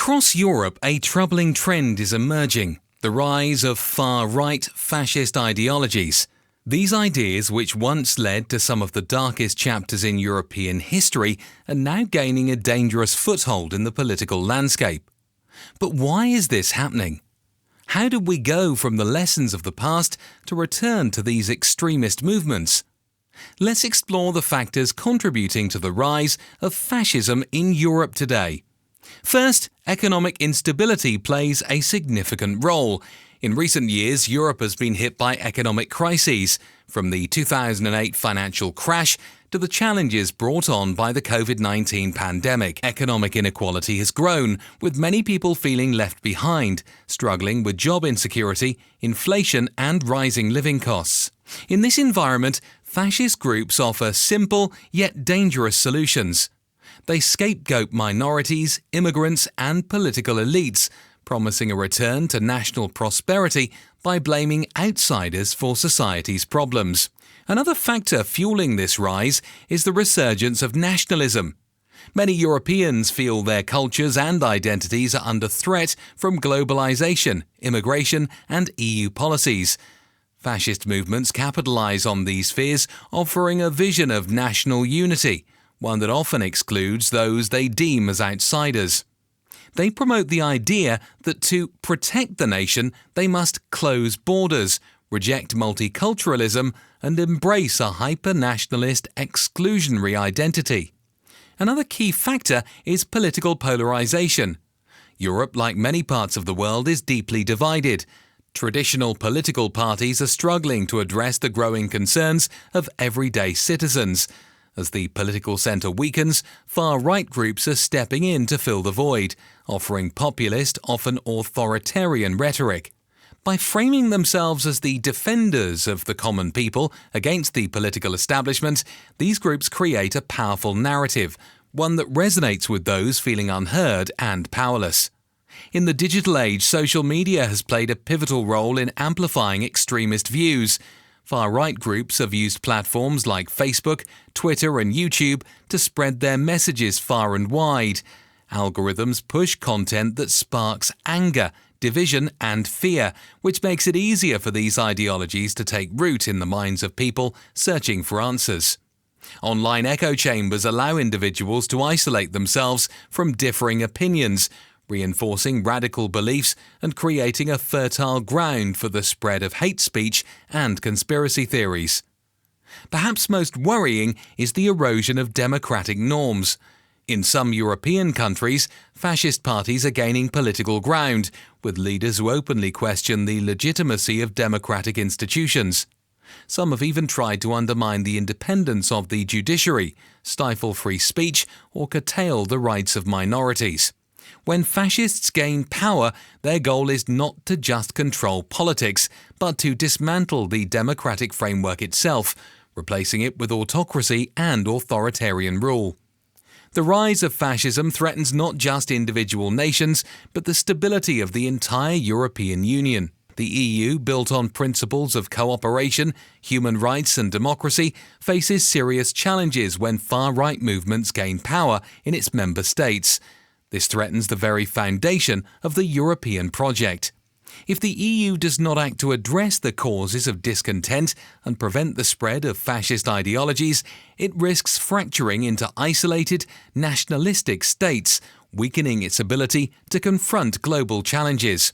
Across Europe, a troubling trend is emerging: the rise of far-right fascist ideologies. These ideas, which once led to some of the darkest chapters in European history, are now gaining a dangerous foothold in the political landscape. But why is this happening? How did we go from the lessons of the past to return to these extremist movements? Let's explore the factors contributing to the rise of fascism in Europe today. First, economic instability plays a significant role. In recent years, Europe has been hit by economic crises, from the 2008 financial crash to the challenges brought on by the COVID-19 pandemic. Economic inequality has grown, with many people feeling left behind, struggling with job insecurity, inflation, and rising living costs. In this environment, fascist groups offer simple yet dangerous solutions. They scapegoat minorities, immigrants, and political elites, promising a return to national prosperity by blaming outsiders for society's problems. Another factor fueling this rise is the resurgence of nationalism. Many Europeans feel their cultures and identities are under threat from globalization, immigration, and EU policies. Fascist movements capitalize on these fears, offering a vision of national unity, one that often excludes those they deem as outsiders. They promote the idea that to protect the nation, they must close borders, reject multiculturalism, and embrace a hyper-nationalist, exclusionary identity. Another key factor is political polarization. Europe, like many parts of the world, is deeply divided. Traditional political parties are struggling to address the growing concerns of everyday citizens. As the political centre weakens, far-right groups are stepping in to fill the void, offering populist, often authoritarian rhetoric. By framing themselves as the defenders of the common people against the political establishment, these groups create a powerful narrative, one that resonates with those feeling unheard and powerless. In the digital age, social media has played a pivotal role in amplifying extremist views. Far-right groups have used platforms like Facebook, Twitter, and YouTube to spread their messages far and wide. Algorithms push content that sparks anger, division, and fear, which makes it easier for these ideologies to take root in the minds of people searching for answers. Online echo chambers allow individuals to isolate themselves from differing opinions, reinforcing radical beliefs and creating a fertile ground for the spread of hate speech and conspiracy theories. Perhaps most worrying is the erosion of democratic norms. In some European countries, fascist parties are gaining political ground, with leaders who openly question the legitimacy of democratic institutions. Some have even tried to undermine the independence of the judiciary, stifle free speech, or curtail the rights of minorities. When fascists gain power, their goal is not to just control politics, but to dismantle the democratic framework itself, replacing it with autocracy and authoritarian rule. The rise of fascism threatens not just individual nations, but the stability of the entire European Union. The EU, built on principles of cooperation, human rights and democracy, faces serious challenges when far-right movements gain power in its member states. This threatens the very foundation of the European project. If the EU does not act to address the causes of discontent and prevent the spread of fascist ideologies, it risks fracturing into isolated, nationalistic states, weakening its ability to confront global challenges.